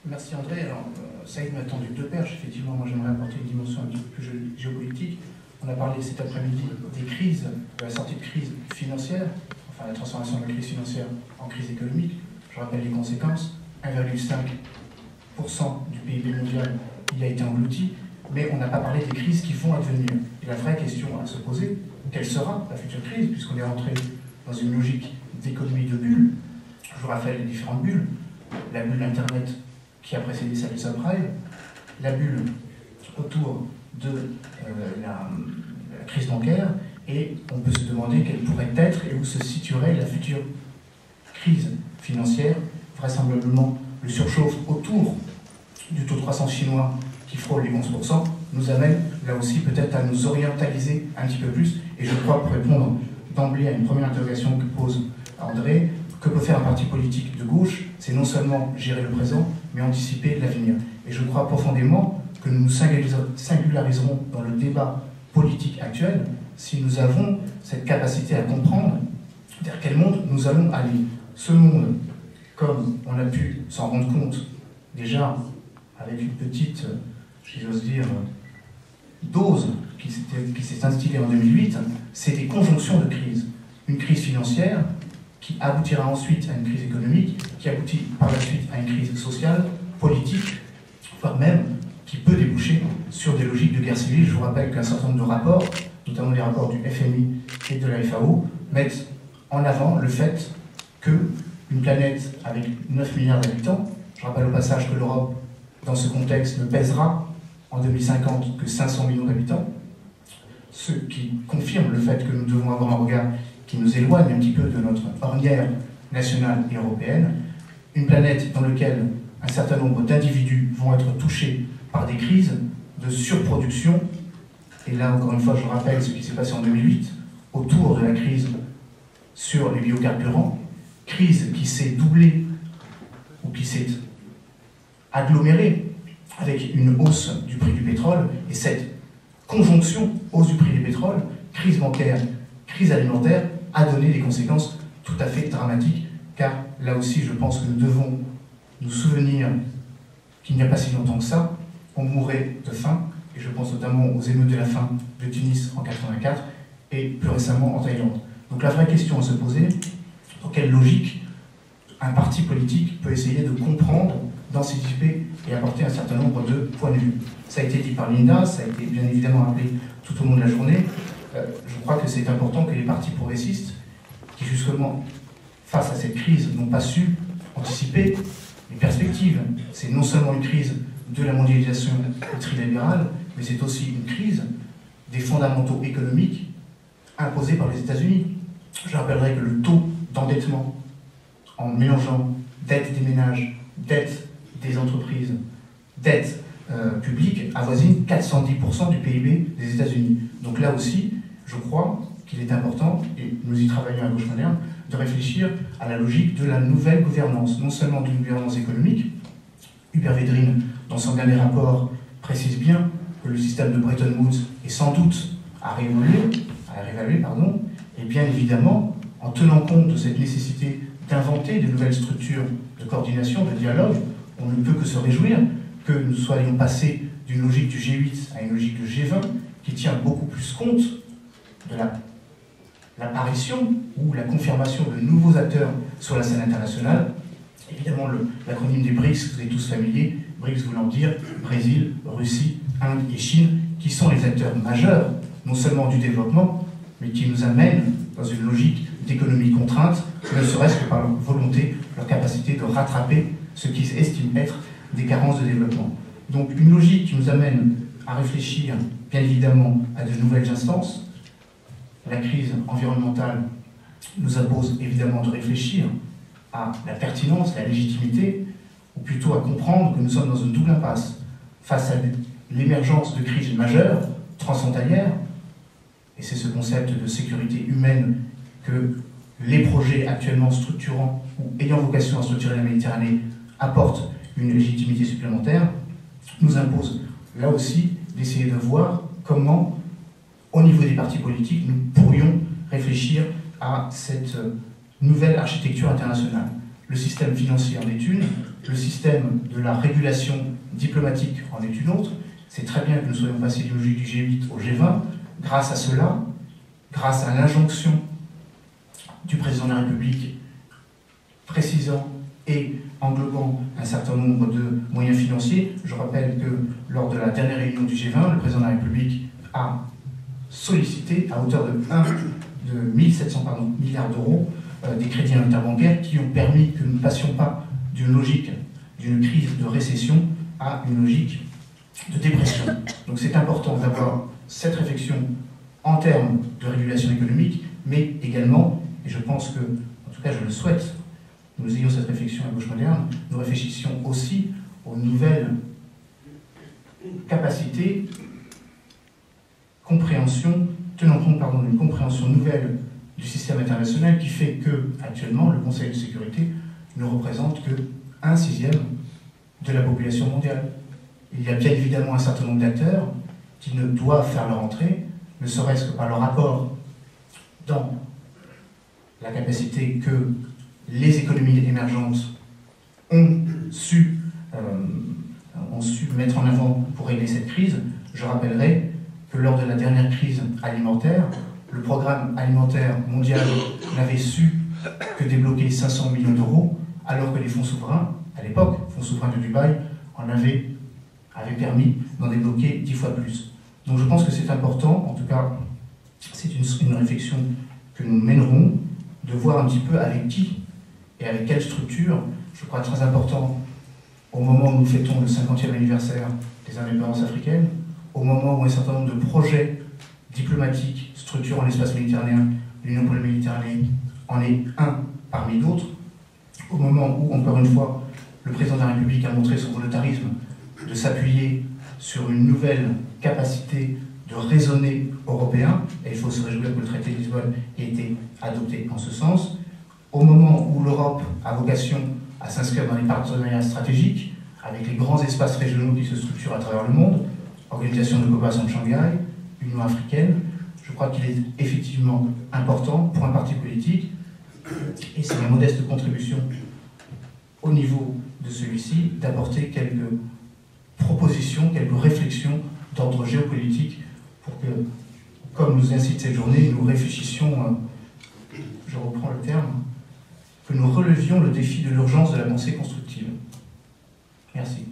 Merci André. Alors, Saïd m'a tendu deux perches. Effectivement, moi j'aimerais apporter une dimension un petit peu plus géopolitique. On a parlé cet après-midi des crises, de la sortie de crise financière, enfin la transformation de la crise financière en crise économique. Je rappelle les conséquences. 1,5% du PIB mondial y a été englouti, mais on n'a pas parlé des crises qui vont advenir. Et la vraie question à se poser, quelle sera la future crise, puisqu'on est rentré dans une logique d'économie de bulles. Je vous rappelle les différentes bulles. La bulle Internet qui a précédé celle du subprime, la bulle autour de la crise bancaire, et on peut se demander quelle pourrait être et où se situerait la future crise financière, vraisemblablement le surchauffe autour du taux de croissance chinois qui frôle les 11%, nous amène là aussi peut-être à nous orientaliser un petit peu plus. Et je crois, pour répondre d'emblée à une première interrogation que pose André, que peut faire un parti politique de gauche, c'est non seulement gérer le présent, mais anticiper l'avenir. Et je crois profondément que nous nous singulariserons dans le débat politique actuel si nous avons cette capacité à comprendre vers quel monde nous allons aller. Ce monde, comme on a pu s'en rendre compte déjà avec une petite, si j'ose dire, dose qui s'est instillée en 2008, c'est des conjonctions de crise. Une crise financière qui aboutira ensuite à une crise économique, qui aboutit par la suite à une crise sociale, politique, voire même qui peut déboucher sur des logiques de guerre civile. Je vous rappelle qu'un certain nombre de rapports, notamment les rapports du FMI et de la FAO, mettent en avant le fait qu'une planète avec 9 milliards d'habitants, je rappelle au passage que l'Europe, dans ce contexte, ne pèsera en 2050 que 500 millions d'habitants, ce qui confirme le fait que nous devons avoir un regard qui nous éloigne un petit peu de notre ornière nationale et européenne, une planète dans laquelle un certain nombre d'individus vont être touchés par des crises de surproduction. Et là, encore une fois, je rappelle ce qui s'est passé en 2008, autour de la crise sur les biocarburants, crise qui s'est doublée ou qui s'est agglomérée avec une hausse du prix du pétrole, et cette conjonction hausse du prix du pétrole, crise bancaire, crise alimentaire, a donné des conséquences tout à fait dramatiques, car là aussi, je pense que nous devons nous souvenir qu'il n'y a pas si longtemps que ça, on mourait de faim, et je pense notamment aux émeutes de la faim de Tunis en 1984, et plus récemment en Thaïlande. Donc la vraie question à se poser, dans quelle logique un parti politique peut essayer de comprendre, d'anticiper et apporter un certain nombre de points de vue. Ça a été dit par Linda, ça a été bien évidemment rappelé tout au long de la journée. Je crois que c'est important que les partis progressistes, qui justement, face à cette crise, n'ont pas su anticiper les perspectives. C'est non seulement une crise de la mondialisation ultralibérale, mais c'est aussi une crise des fondamentaux économiques imposés par les États-Unis. Je rappellerai que le taux d'endettement, en mélangeant dette des ménages, dette des entreprises, dette publique, avoisine 410% du PIB des États-Unis. Donc là aussi, je crois qu'il est important, et nous y travaillons à Gauche Moderne, de réfléchir à la logique de la nouvelle gouvernance, non seulement d'une gouvernance économique. Hubert Védrine, dans son dernier rapport, précise bien que le système de Bretton Woods est sans doute à réévaluer, et bien évidemment, en tenant compte de cette nécessité d'inventer de nouvelles structures de coordination, de dialogue, on ne peut que se réjouir que nous soyons passés d'une logique du G8 à une logique de G20 qui tient beaucoup plus compte de l'apparition ou la confirmation de nouveaux acteurs sur la scène internationale. Évidemment, l'acronyme des BRICS, vous êtes tous familiers, BRICS voulant dire Brésil, Russie, Inde et Chine, qui sont les acteurs majeurs, non seulement du développement, mais qui nous amènent dans une logique d'économie contrainte, ne serait-ce que par leur volonté, leur capacité de rattraper ce qu'ils estiment être des carences de développement. Donc une logique qui nous amène à réfléchir, bien évidemment, à de nouvelles instances. La crise environnementale nous impose évidemment de réfléchir à la pertinence, la légitimité, ou plutôt à comprendre que nous sommes dans une double impasse face à l'émergence de crises majeures, transfrontalières, et c'est ce concept de sécurité humaine que les projets actuellement structurants ou ayant vocation à structurer la Méditerranée apportent une légitimité supplémentaire, nous impose là aussi d'essayer de voir comment, au niveau des partis politiques, nous pourrions réfléchir à cette nouvelle architecture internationale. le système financier en est une, le système de la régulation diplomatique en est une autre. C'est très bien que nous soyons passés du logique du G8 au G20. Grâce à cela, grâce à l'injonction du président de la République précisant et englobant un certain nombre de moyens financiers, je rappelle que lors de la dernière réunion du G20, le président de la République a sollicité à hauteur de 1700 milliards d'euros des crédits interbancaires qui ont permis que nous ne passions pas d'une logique d'une crise de récession à une logique de dépression. Donc c'est important d'avoir cette réflexion en termes de régulation économique, mais également, et je pense que, en tout cas je le souhaite, nous ayons cette réflexion à Gauche Moderne, nous réfléchissions aussi aux nouvelles capacités, compréhension, tenant compte d'une compréhension nouvelle du système international qui fait que, actuellement, le Conseil de sécurité ne représente que 1/6 de la population mondiale. Il y a bien évidemment un certain nombre d'acteurs qui ne doivent faire leur entrée, ne serait-ce que par leur apport dans la capacité que les économies émergentes ont su mettre en avant pour régler cette crise. Je rappellerai que lors de la dernière crise alimentaire, le programme alimentaire mondial n'avait su que débloquer 500 millions d'euros, alors que les fonds souverains, à l'époque, fonds souverains de Dubaï, avaient permis d'en débloquer 10 fois plus. Donc je pense que c'est important, en tout cas, c'est une réflexion que nous mènerons, de voir un petit peu avec qui et avec quelle structure. Je crois très important, au moment où nous fêtons le 50e anniversaire des indépendances africaines, au moment où un certain nombre de projets diplomatiques structurant l'espace méditerranéen, l'Union pour la Méditerranée en est un parmi d'autres, au moment où, encore une fois, le président de la République a montré son volontarisme de s'appuyer sur une nouvelle capacité de raisonner européen, et il faut se réjouir que le traité de Lisbonne ait été adopté en ce sens, au moment où l'Europe a vocation à s'inscrire dans les partenariats stratégiques avec les grands espaces régionaux qui se structurent à travers le monde, Organisation de coopération de Shanghai, Union africaine, je crois qu'il est effectivement important pour un parti politique, et c'est ma modeste contribution au niveau de celui-ci, d'apporter quelques propositions, quelques réflexions d'ordre géopolitique pour que, comme nous incite cette journée, nous réfléchissions, je reprends le terme, que nous relevions le défi de l'urgence de la pensée constructive. Merci.